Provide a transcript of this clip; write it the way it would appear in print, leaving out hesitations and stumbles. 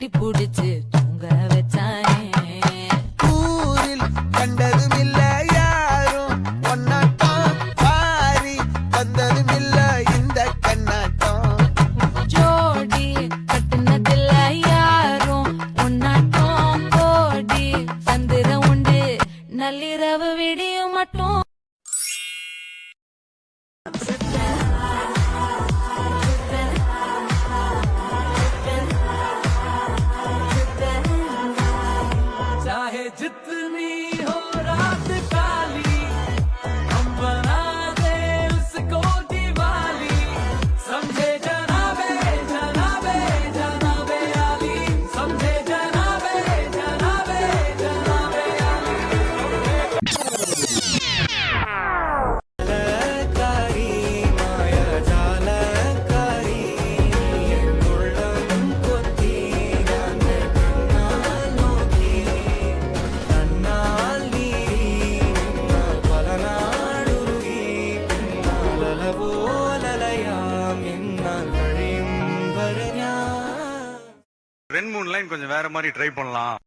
கட்டி புடிச்சு தூங்க வச்சானே. ஊரில் கண்டதும் இல்ல யாரும் ஒன்னாட்டம், பாரி வந்ததும் இல்ல இந்த கண்ணாட்டம். ஜோடி கட்டுனதில்ல யாரும் உன்னாட்டம், கோடி தந்திரம் உண்டு நள்ளிரவு விடியும் மட்டும். चाहे जितनी हो रात काली, हम बना दे उसको दिवाली. समझे जनाबे जनाबे जनाबे आली, समझे जनाबे जनाबे जनाबे आली. ஜாலக்காரி, மாயா ஜாலக்காரி, என் உள்ளம் கொத்தி அந்த கண்ணால் நோக்கி, கண்ணால் நீரி நின்னால் பல நாடுருகி, பின்னால் அலவோலலையாம் என்னால் வழியும் வரஞா. 2-3 லைன் கொஞ்சம் வேற மாதிரி ட்ரை பண்ணலாம்.